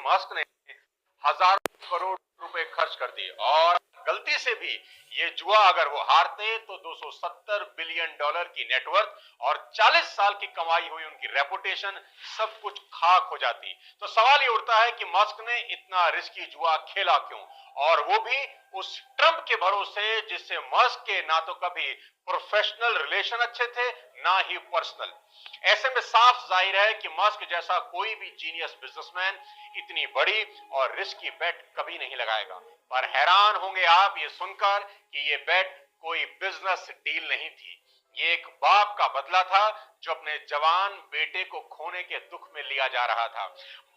Musk ने हजारों करोड़ रुपए खर्च कर दिए और गलती से भी ये जुआ अगर वो हारते तो 270 बिलियन डॉलर की नेटवर्थ और 40 साल की कमाई हुई उनकी रेपुटेशन सब कुछ खाक हो जाती। तो सवाल ये उठता है कि मस्क ने इतना रिस्की जुआ खेला क्यों, और वो भी उस ट्रंप के भरोसे जिससे मस्क के ना तो कभी प्रोफेशनल रिलेशन अच्छे थे ना ही पर्सनल। ऐसे में साफ जाहिर है कि मस्क जैसा कोई भी जीनियस बिजनेसमैन इतनी बड़ी और रिस्की बेट कभी नहीं लगाएगा। पर हैरान होंगे आप ये सुनकर कि ये बेट कोई बिजनेस डील नहीं थी, ये एक बाप का बदला था जो अपने जवान बेटे को खोने के दुख में लिया जा रहा था।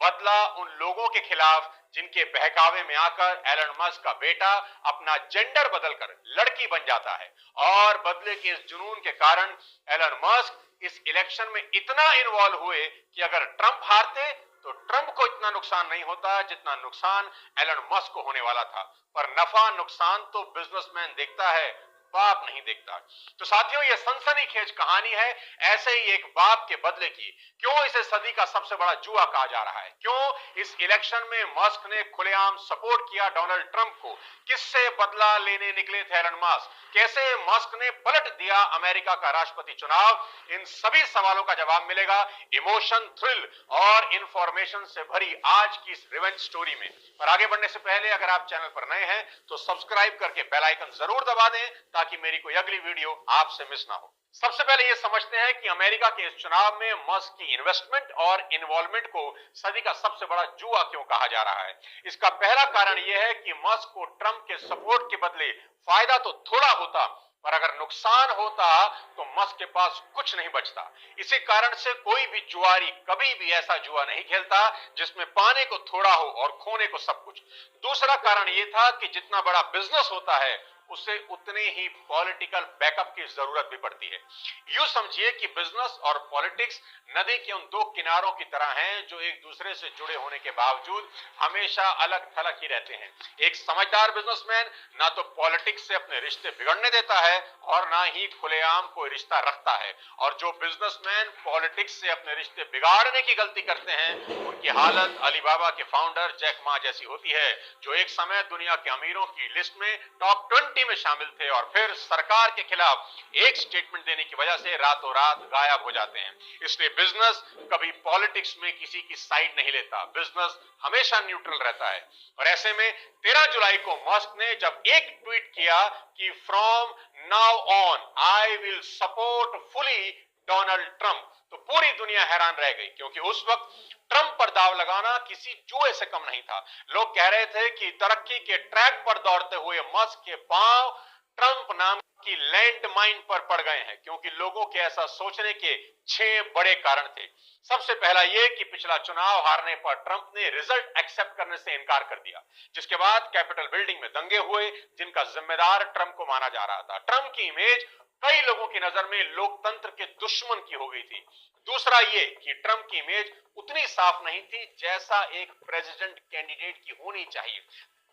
बदला उन लोगों के खिलाफ जिनके बहकावे में आकर एलन मस्क का बेटा अपना जेंडर बदलकर लड़की बन जाता है, और बदले के इस जुनून के कारण एलन मस्क इस इलेक्शन में इतना इन्वॉल्व हुए कि अगर ट्रंप हारते तो ट्रंप को इतना नुकसान नहीं होता जितना नुकसान एलन मस्क को होने वाला था। पर नफा नुकसान तो बिजनेसमैन देखता है, बाप नहीं देखता। तो साथियों, यह सनसनीखेज कहानी है ऐसे ही एक बाप के बदले की। क्यों इसे सदी का सबसे बड़ा जुआ कहा जा रहा है? क्यों इस इलेक्शन में मस्क ने खुलेआम सपोर्ट किया डोनाल्ड ट्रंप को? किससे बदला लेने निकले थे एलन मस्क? कैसे मस्क ने पलट दिया अमेरिका का राष्ट्रपति चुनाव? इन सभी सवालों का जवाब मिलेगा इमोशन, थ्रिल और इंफॉर्मेशन से भरी आज की इस रिवेंज स्टोरी में। पर आगे बढ़ने से पहले अगर आप चैनल पर नए हैं तो सब्सक्राइब करके बेल आइकन जरूर दबा दें ताकि मेरी कोई अगली वीडियो आपसे मिस ना हो। सबसे पहले यह समझते हैं कि अमेरिका के इस चुनाव में मस्क की इन्वेस्टमेंट और इन्वॉल्वमेंट को सदी का सबसे बड़ा जुआ क्यों कहा जा रहा है। इसका पहला कारण यह है कि मस्क को ट्रंप के सपोर्ट के बदले फायदा तो थोड़ा होता, पर अगर नुकसान होता तो मस्क के पास कुछ नहीं बचता। इसी कारण से कोई भी जुआरी कभी भी ऐसा जुआ नहीं खेलता जिसमें पाने को थोड़ा हो और खोने को सब कुछ। दूसरा कारण यह था कि जितना बड़ा बिजनेस होता है उसे उतने ही पॉलिटिकल बैकअप की जरूरत भी पड़ती है। यूं समझिए कि बिजनेस और पॉलिटिक्स नदी के उन दो किनारों की तरह हैं जो एक दूसरे से जुड़े होने के बावजूद हमेशा अलग थलग ही रहते हैं। एक समझदार बिजनेसमैन ना तो पॉलिटिक्स से अपने रिश्ते बिगड़ने देता है और ना ही खुलेआम कोई रिश्ता रखता है, और जो बिजनेसमैन पॉलिटिक्स से अपने रिश्ते बिगाड़ने की गलती करते हैं उनकी हालत अलीबाबा के फाउंडर जैक मा जैसी होती है, जो एक समय दुनिया के अमीरों की लिस्ट में टॉप 20 में शामिल थे और फिर सरकार के खिलाफ एक स्टेटमेंट देने की वजह से रातों रात गायब हो जाते हैं। इसलिए बिजनेस कभी पॉलिटिक्स में किसी की साइड नहीं लेता, बिजनेस हमेशा न्यूट्रल रहता है। और ऐसे में 13 जुलाई को मस्क ने जब एक ट्वीट किया कि from now on I will support fully Donald Trump, तो पूरी दुनिया हैरान रह गई, क्योंकि उस वक्त ट्रंप पर दाव लगाना किसी जुए से कम नहीं था। लोग कह रहे थे कि तरक्की के ट्रैक पर दौड़ते हुए मस्क के पांव ट्रंप नाम की लैंड माइन पर पड़ गए हैं, क्योंकि लोगों के ऐसा सोचने के 6 बड़े कारण थे। सबसे पहला यह कि पिछला चुनाव हारने पर ट्रंप ने रिजल्ट एक्सेप्ट करने से इनकार कर दिया, जिसके बाद कैपिटल बिल्डिंग में दंगे हुए जिनका जिम्मेदार ट्रंप को माना जा रहा था। ट्रंप की इमेज कई लोगों की नजर में लोकतंत्र के दुश्मन की हो गई थी। दूसरा ये कि ट्रंप की इमेज उतनी साफ नहीं थी जैसा एक प्रेसिडेंट कैंडिडेट की होनी चाहिए।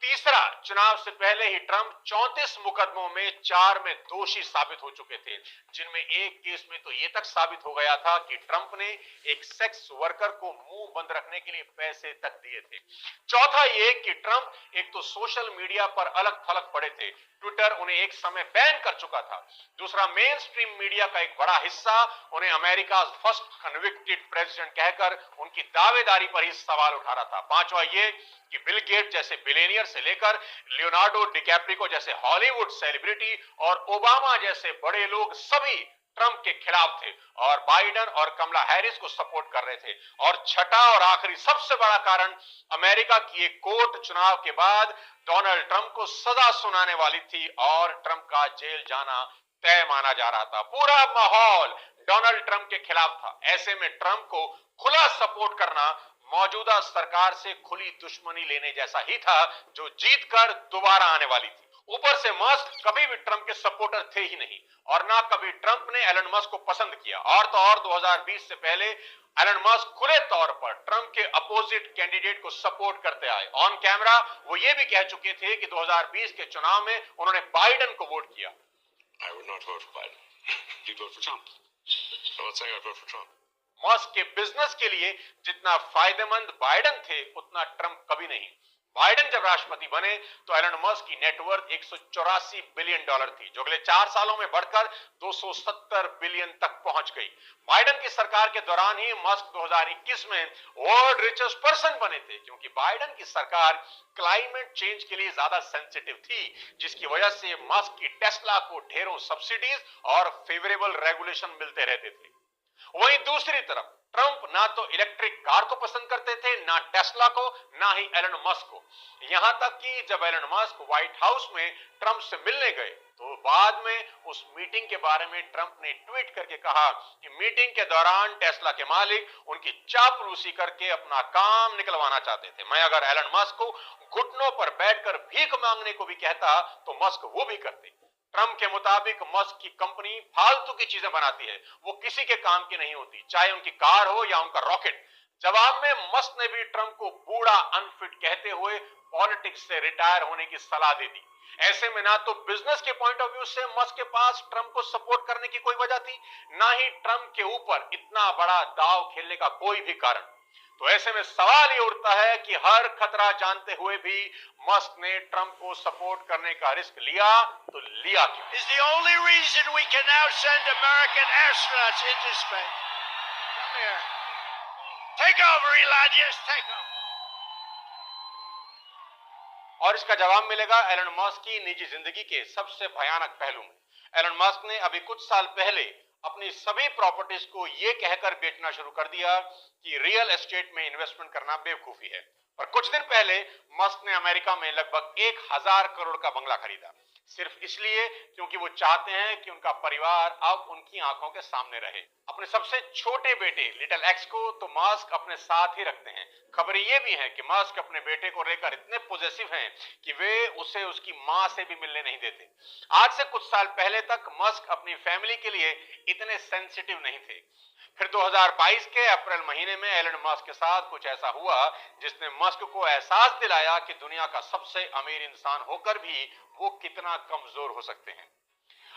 तीसरा, चुनाव से पहले ही ट्रंप 34 मुकदमों में 4 में दोषी साबित हो चुके थे, जिनमें एक केस में तो यह तक साबित हो गया था कि ट्रंप ने एक सेक्स वर्कर को मुंह बंद रखने के लिए पैसे तक दिए थे। चौथा यह कि ट्रंप एक तो सोशल मीडिया पर अलग थलग पड़े थे, ट्विटर उन्हें एक समय बैन कर चुका था। दूसरा, मेन स्ट्रीम मीडिया का एक बड़ा हिस्सा उन्हें अमेरिका फर्स्ट कन्विक्टेड प्रेसिडेंट कहकर उनकी दावेदारी पर ही सवाल उठा रहा था। पांचवा ये कि बिल गेट जैसे बिलियनियर से लेकर लियोनार्डो डिकैप्रिको जैसे हॉलीवुड सेलिब्रिटी और ओबामा जैसे बड़े लोग सभी ट्रंप के खिलाफ थे और बाइडेन और कमला हैरिस को सपोर्ट कर रहे थे। और छठा और आखिरी सबसे बड़ा कारण, अमेरिका की एक कोर्ट चुनाव के बाद डोनाल्ड ट्रंप को सजा सुनाने वाली थी और ट्रंप का जेल जाना तय माना जा रहा था। पूरा माहौल डोनाल्ड ट्रंप के खिलाफ था। ऐसे में ट्रंप को खुला सपोर्ट करना मौजूदा सरकार से खुली दुश्मनी लेने जैसा ही था जो जीतकर दोबारा आने वाली थी। ऊपर से मस्क कभी भी ट्रंप के सपोर्टर थे ही नहीं और ना कभी ट्रंप ने एलन मस्क को पसंद किया। और तो और 2020 से पहले एलन मस्क खुले तौर पर ट्रंप के अपोजिट कैंडिडेट को सपोर्ट करते आए। ऑन कैमरा वो ये भी कह चुके थे कि 2020 के चुनाव में उन्होंने बाइडेन को वोट किया। I would not vote for Biden. You'd vote for Trump. I'm not saying I'd vote for Trump. Musk के बिजनेस के लिए जितना फायदेमंद बाइडेन थे उतना ट्रंप कभी नहीं। बाइडेन जब राष्ट्रपति बने तो एलन मस्क की नेटवर्थ 184 बिलियन डॉलर थी, जो अगले 4 सालों में बढ़कर 270 बिलियन तक पहुंच गई। बाइडेन की सरकार के दौरान ही मस्क 2021 में वर्ल्ड रिचेस्ट पर्सन बने थे, क्योंकि बाइडेन की सरकार क्लाइमेट चेंज के लिए ज्यादा सेंसिटिव थी, जिसकी वजह से मस्क की टेस्ला को ढेरों सब्सिडीज और फेवरेबल रेगुलेशन मिलते रहते थे। वहीं दूसरी तरफ ट्रंप ना तो इलेक्ट्रिक कार को पसंद करते थे, ना टेस्ला को, ना ही एलन मस्क को। यहां तक कि जब एलन मस्क व्हाइट हाउस में ट्रंप से मिलने गए तो बाद में उस मीटिंग के बारे में ट्रंप ने ट्वीट करके कहा कि मीटिंग के दौरान टेस्ला के मालिक उनकी चापलूसी करके अपना काम निकलवाना चाहते थे। मैं अगर एलन मस्क को घुटनों पर बैठकर भीख मांगने को भी कहता तो मस्क वो भी करते। ट्रंप के मुताबिक मस्क की कंपनी फालतू की चीजें बनाती है, वो किसी के काम की नहीं होती, चाहे उनकी कार हो या उनका रॉकेट। जवाब में मस्क ने भी ट्रंप को बूढ़ा अनफिट कहते हुए पॉलिटिक्स से रिटायर होने की सलाह दे दी। ऐसे में ना तो बिजनेस के पॉइंट ऑफ व्यू से मस्क के पास ट्रंप को सपोर्ट करने की कोई वजह थी, ना ही ट्रंप के ऊपर इतना बड़ा दांव खेलने का कोई भी कारण। तो ऐसे में सवाल ये उठता है कि हर खतरा जानते हुए भी मस्क ने ट्रंप को सपोर्ट करने का रिस्क लिया, तो लिया क्यों? Is the only reason we can now send American astronauts into space. Come here. Take over, Elon. Yes, take over. और इसका जवाब मिलेगा एलन मस्क की निजी जिंदगी के सबसे भयानक पहलू में। एलन मस्क ने अभी कुछ साल पहले अपनी सभी प्रॉपर्टीज को यह कहकर बेचना शुरू कर दिया कि रियल एस्टेट में इन्वेस्टमेंट करना बेवकूफी है। और कुछ दिन पहले मस्क ने अमेरिका में लगभग 1000 करोड़ का बंगला खरीदा, सिर्फ इसलिए क्योंकि वो चाहते हैं कि उनका परिवार अब उनकी आंखों के सामने रहे। अपने सबसे छोटे बेटे लिटिल एक्स को तो मस्क अपने साथ ही रखते हैं। खबर ये भी है कि मस्क अपने बेटे को लेकर इतने पॉजिटिव हैं कि वे उसे उसकी मां से भी मिलने नहीं देते। आज से कुछ साल पहले तक मस्क अपनी फैमिली के लिए इतने सेंसिटिव नहीं थे। फिर 2022 के अप्रैल महीने में एलन मस्क के साथ कुछ ऐसा हुआ जिसने मस्क को एहसास दिलाया कि दुनिया का सबसे अमीर इंसान होकर भी वो कितना कमजोर हो सकते हैं।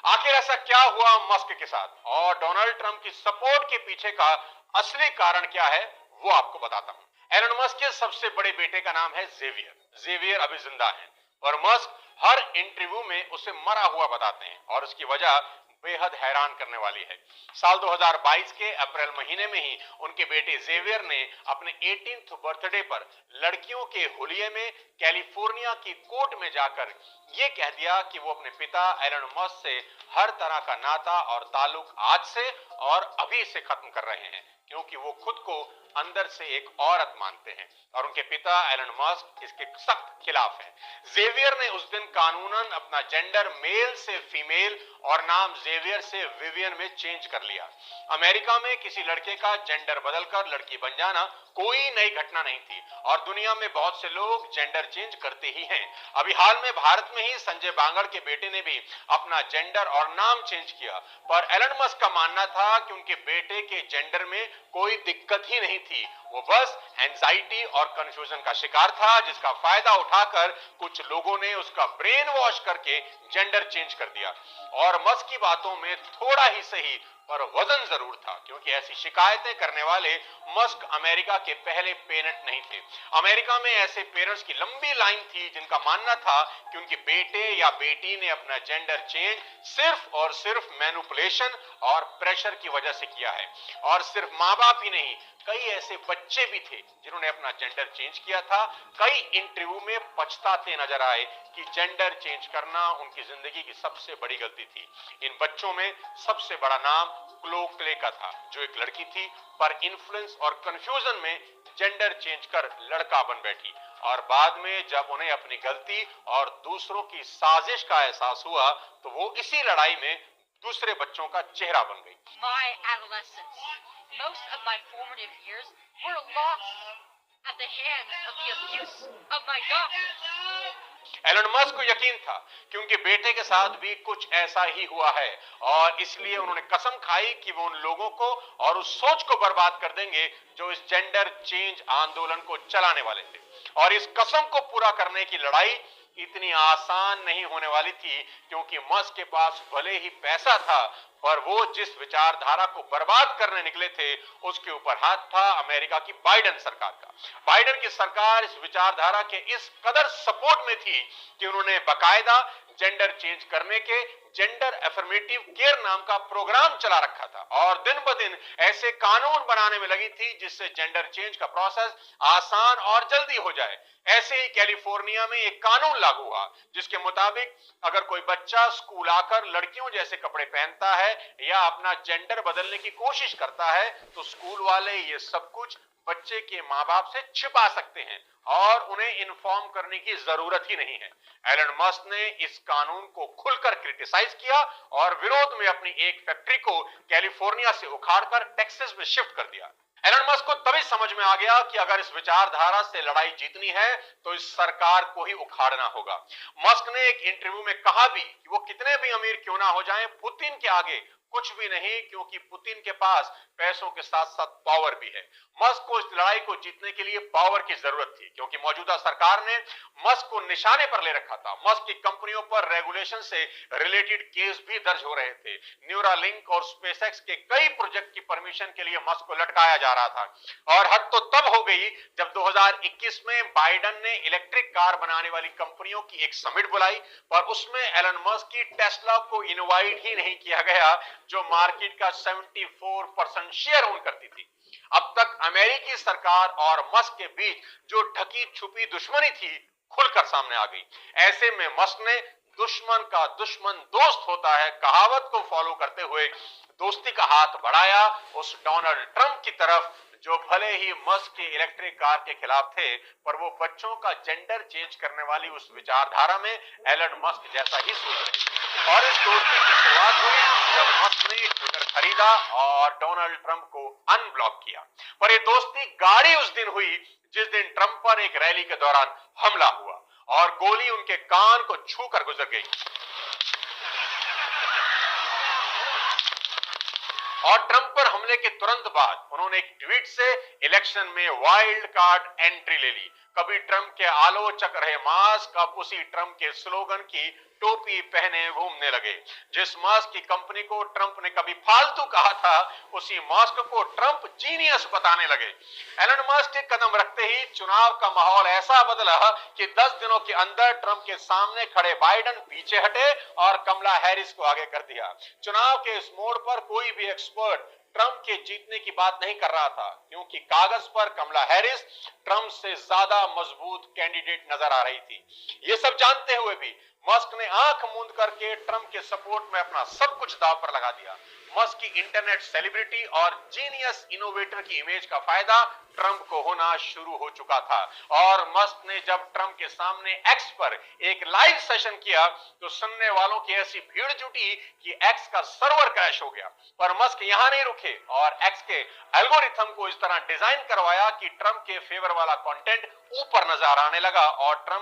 आखिर ऐसा क्या हुआ मस्क के साथ और डोनाल्ड ट्रंप की सपोर्ट के पीछे का असली कारण क्या है, वो आपको बताता हूं। एलन मस्क के सबसे बड़े बेटे का नाम है जेवियर। जेवियर अभी जिंदा है और मस्क हर इंटरव्यू में उसे मरा हुआ बताते हैं और उसकी वजह बेहद हैरान करने वाली है। साल 2022 के अप्रैल महीने में ही उनके बेटे जेवियर ने अपने 18th बर्थडे पर लड़कियों के हुलिये में कैलिफोर्निया की कोर्ट में जाकर यह कह दिया कि वो अपने पिता एलन मस्क से हर तरह का नाता और ताल्लुक आज से और अभी से खत्म कर रहे हैं, क्योंकि वो खुद को अंदर से एक औरत मानते हैं और उनके पिता एलन मस्क इसके सख्त खिलाफ हैं। जेवियर ने उस दिन कानूनन अपना जेंडर मेल से फीमेल और नाम जेवियर से विवियन में चेंज कर लिया। अमेरिका में किसी लड़के का जेंडर बदलकर लड़की बन जाना कोई नई घटना नहीं थी और दुनिया में बहुत से लोग जेंडर चेंज करते ही हैं। अभी हाल में भारत में ही संजय बांगड़ के बेटे ने भी अपना जेंडर और नाम चेंज किया, पर एलन मस्क का मानना था कि उनके बेटे के जेंडर में कोई दिक्कत ही नहीं थी, वो बस एंजाइटी और कंफ्यूजन का शिकार था, जिसका फायदा उठाकर कुछ लोगों ने उसका ब्रेन वॉश करके जेंडर चेंज कर दिया। और मस्क की बातों में थोड़ा ही सही पर वजन जरूर था, क्योंकि ऐसी शिकायतें करने वाले मस्क अमेरिका के पहले पेरेंट नहीं थे। अमेरिका में ऐसे पेरेंट्स की लंबी लाइन थी जिनका मानना था कि उनके बेटे या बेटी ने अपना जेंडर चेंज सिर्फ और सिर्फ मैनिपुलेशन और प्रेशर की वजह से किया है। और सिर्फ माँ बाप ही नहीं, कई ऐसे बच्चे भी थे जिन्होंने अपना जेंडर चेंज किया था। कई इंटरव्यू में पछताते नजर आए कि जेंडर चेंज करना उनकी जिंदगी की सबसे बड़ी गलती थी। इन बच्चों में सबसे बड़ा नाम क्लो क्ले का था, जो एक लड़की थी, पर इन्फ्लुएंस और कंफ्यूजन में जेंडर चेंज कर लड़का बन बैठी और बाद में जब उन्हें अपनी गलती और दूसरों की साजिश का एहसास हुआ तो वो इसी लड़ाई में दूसरे बच्चों का चेहरा बन गई। My adolescence, most of my formative years were lost at the hands of the abuse of my doctors. Elon Musk को यकीन था कि उनके बेटे के साथ भी कुछ ऐसा ही हुआ है और इसलिए उन्होंने कसम खाई कि वो उन लोगों को और उस सोच को बर्बाद कर देंगे जो इस जेंडर चेंज आंदोलन को चलाने वाले थे। और इस कसम को पूरा करने की लड़ाई इतनी आसान नहीं होने वाली थी, क्योंकि मस्क के पास भले ही पैसा था, पर वो जिस विचारधारा को बर्बाद करने निकले थे उसके ऊपर हाथ था अमेरिका की बाइडेन सरकार का। बाइडेन की सरकार इस विचारधारा के इस कदर सपोर्ट में थी कि उन्होंने बाकायदा जेंडर चेंज करने के जेंडर एफर्मेटिव केयर नाम का प्रोग्राम चला रखा था और दिन ब दिन ऐसे कानून बनाने में लगी थी जिससे जेंडर चेंज का प्रोसेस आसान और जल्दी हो जाए। ऐसे ही कैलिफोर्निया में एक कानून लागू हुआ जिसके मुताबिक अगर कोई बच्चा स्कूल आकर लड़कियों जैसे कपड़े पहनता है या अपना जेंडर बदलने की कोशिश करता है तो स्कूल वाले ये सब कुछ बच्चे के मां बाप से छिपा सकते हैं और उन्हें इन्फॉर्म करने की जरूरत ही नहीं है। एलन मस्क ने इस कानून को खुलकर क्रिटिसाइज किया और विरोध में अपनी एक फैक्ट्री को कैलिफोर्निया से उखाड़कर टेक्सास में शिफ्ट कर दिया। एलन मस्क को तभी समझ में आ गया कि अगर इस विचारधारा से लड़ाई जीतनी है तो इस सरकार को ही उखाड़ना होगा। मस्क ने एक इंटरव्यू में कहा भी कि वो कितने भी अमीर क्यों ना हो जाएं, पुतिन के आगे कुछ भी नहीं, क्योंकि पुतिन के पास पैसों के साथ साथ पावर भी है। मस्क को इस लड़ाई को जीतने के लिए पावर की जरूरत थी, क्योंकि मौजूदा सरकार ने मस्क को निशाने पर ले रखा था। मस्क की कंपनियों पर रेगुलेशन से रिलेटेड केस भी दर्ज हो रहे थे। न्यूरालिंक और स्पेसएक्स के कई प्रोजेक्ट की परमिशन के लिए मस्क को लटकाया जा रहा था और हद तो तब हो गई जब 2021 में बाइडेन ने इलेक्ट्रिक कार बनाने वाली कंपनियों की एक समिट बुलाई, पर उसमें एलन मस्क की टेस्ला को इनवाइट ही नहीं किया गया, जो मार्केट का 74% शेयर ओन करती थी। अब तक अमेरिकी सरकार और मस्क के बीच जो ढकी छुपी दुश्मनी थी खुलकर सामने आ गई। ऐसे में मस्क ने दुश्मन का दुश्मन दोस्त होता है कहावत को फॉलो करते हुए दोस्ती का हाथ बढ़ाया उस डोनाल्ड ट्रंप की तरफ, जो भले ही मस्क के इलेक्ट्रिक कार के खिलाफ थे, पर वो बच्चों का जेंडर चेंज करने वाली उस विचारधारा में एलन मस्क जैसा ही सोच रहे थे। और इस दोस्ती की शुरुआत हुई जब मस्क ने ट्विटर खरीदा और डोनाल्ड ट्रंप को अनब्लॉक किया। पर ये दोस्ती गाढ़ी उस दिन हुई जिस दिन ट्रंप पर एक रैली के दौरान हमला हुआ और गोली उनके कान को छूकर गुजर गई। और ट्रंप पर हमले के तुरंत बाद उन्होंने एक ट्वीट से इलेक्शन में वाइल्ड कार्ड एंट्री ले ली। कभी ट्रंप के आलोचक रहे मास्क अब उसी ट्रंप के स्लोगन की टोपी पहने घूमने लगे। जिस मास्क की कंपनी को ट्रंप ने कभी फालतू कहा था, उसी मास्क को ट्रंप जीनियस बताने लगे। एलन मस्क के कदम रखते ही चुनाव का माहौल ऐसा बदला कि 10 दिनों के अंदर ट्रंप के सामने खड़े बाइडेन पीछे हटे और कमला हैरिस को आगे कर दिया। चुनाव के इस मोड़ पर कोई भी एक्सपर्ट ट्रंप के जीतने की बात नहीं कर रहा था, क्योंकि कागज पर कमला हैरिस ट्रंप से ज्यादा मजबूत कैंडिडेट नजर आ रही थी। ये सब जानते हुए भी मस्क ने आंख मूंद करके ट्रंप के सपोर्ट में अपना सब कुछ दांव पर लगा दिया। मस्क की इंटरनेट सेलिब्रिटी और जीनियस इनोवेटर की इमेज का फायदा ट्रंप को होना शुरू हो चुका था और मस्क ने जब ट्रंप के सामने एक्स पर एक लाइव सेशन किया तो सुनने वालों की ऐसी भीड़ जुटी कि एक्स का सर्वर क्रैश हो गया। पर मस्क यहां नहीं रुके और एक्स के एल्गोरिथम को इस तरह डिजाइन करवाया कि ट्रंप के फेवर वाला कंटेंट ऊपर नजर आने लगा और ट्रंप